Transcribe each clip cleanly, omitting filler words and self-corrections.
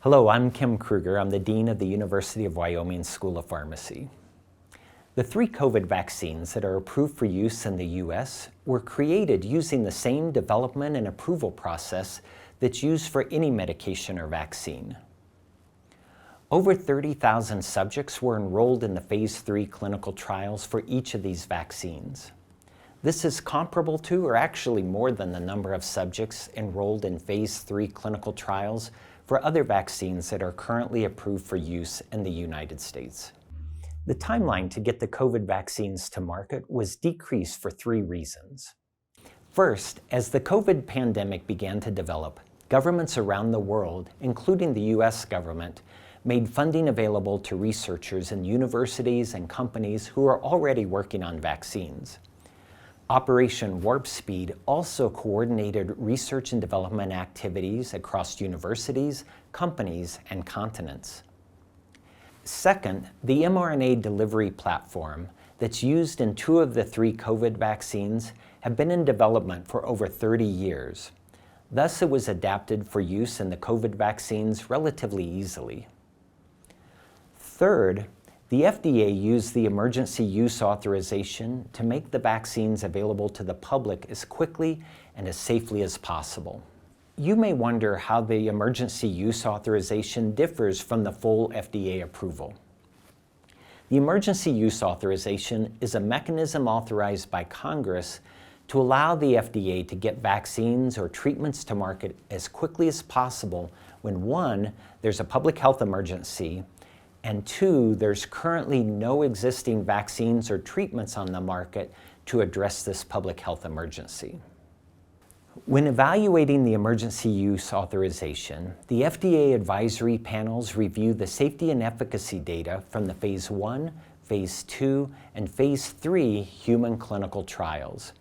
Hello, I'm Kim Kruger. I'm the Dean of the University of Wyoming School of Pharmacy. The 3 COVID vaccines that are approved for use in the U.S. were created using the same development and approval process that's used for any medication or vaccine. Over 30,000 subjects were enrolled in the Phase 3 clinical trials for each of these vaccines. This is comparable to, or actually more than, the number of subjects enrolled in Phase 3 clinical trials for other vaccines that are currently approved for use in the United States. The timeline to get the COVID vaccines to market was decreased for 3 reasons. First, as the COVID pandemic began to develop, governments around the world, including the U.S. government, made funding available to researchers in universities and companies who are already working on vaccines. Operation Warp Speed also coordinated research and development activities across universities, companies, and continents. Second, the mRNA delivery platform that's used in 2 of the 3 COVID vaccines have been in development for over 30 years. Thus, it was adapted for use in the COVID vaccines relatively easily. Third, the FDA used the emergency use authorization to make the vaccines available to the public as quickly and as safely as possible. You may wonder how the emergency use authorization differs from the full FDA approval. The emergency use authorization is a mechanism authorized by Congress to allow the FDA to get vaccines or treatments to market as quickly as possible when 1, there's a public health emergency, and 2, there's currently no existing vaccines or treatments on the market to address this public health emergency. When evaluating the emergency use authorization, the FDA advisory panels review the safety and efficacy data from the Phase 1, Phase 2, and Phase 3 human clinical trials.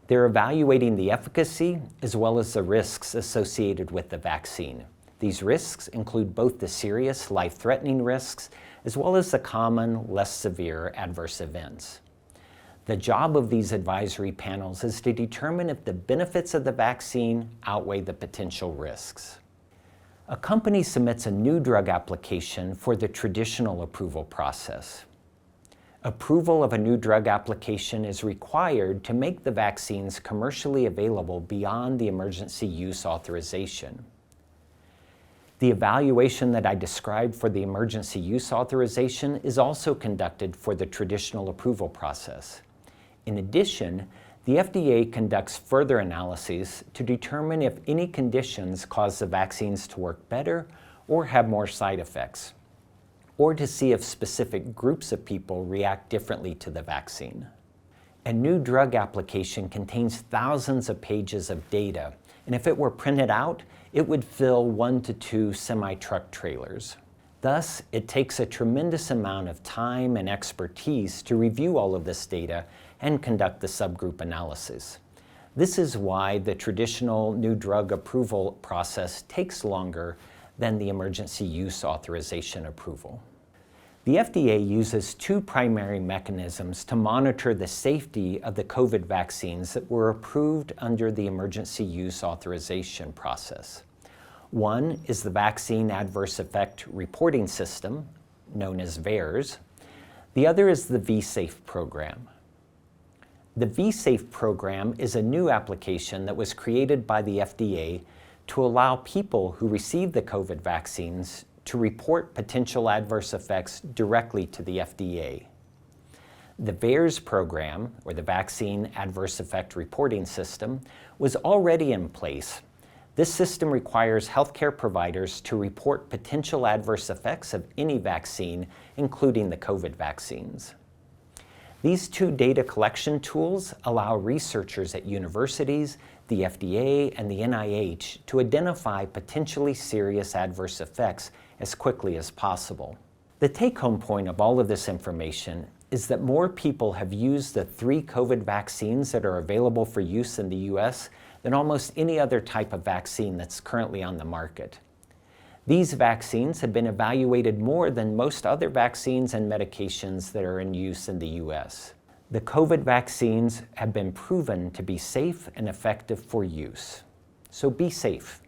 They're evaluating the efficacy as well as the risks associated with the vaccine. These risks include both the serious, life-threatening risks as well as the common, less severe adverse events. The job of these advisory panels is to determine if the benefits of the vaccine outweigh the potential risks. A company submits a new drug application for the traditional approval process. Approval of a new drug application is required to make the vaccines commercially available beyond the emergency use authorization. The evaluation that I described for the emergency use authorization is also conducted for the traditional approval process. In addition, the FDA conducts further analyses to determine if any conditions cause the vaccines to work better or have more side effects, or to see if specific groups of people react differently to the vaccine. A new drug application contains thousands of pages of data, and if it were printed out, it would fill 1 to 2 semi-truck trailers. Thus, it takes a tremendous amount of time and expertise to review all of this data and conduct the subgroup analysis. This is why the traditional new drug approval process takes longer than the emergency use authorization approval. The FDA uses 2 primary mechanisms to monitor the safety of the COVID vaccines that were approved under the emergency use authorization process. One is the Vaccine Adverse Effect Reporting System, known as VAERS. The other is the vSafe program. The vSafe program is a new application that was created by the FDA to allow people who receive the COVID vaccines to report potential adverse effects directly to the FDA. The VAERS program, or the Vaccine Adverse Effect Reporting System, was already in place. This system requires healthcare providers to report potential adverse effects of any vaccine, including the COVID vaccines. These 2 data collection tools allow researchers at universities, the FDA, and the NIH to identify potentially serious adverse effects as quickly as possible. The take-home point of all of this information is that more people have used the 3 COVID vaccines that are available for use in the U.S. than almost any other type of vaccine that's currently on the market. These vaccines have been evaluated more than most other vaccines and medications that are in use in the U.S. The COVID vaccines have been proven to be safe and effective for use. So be safe.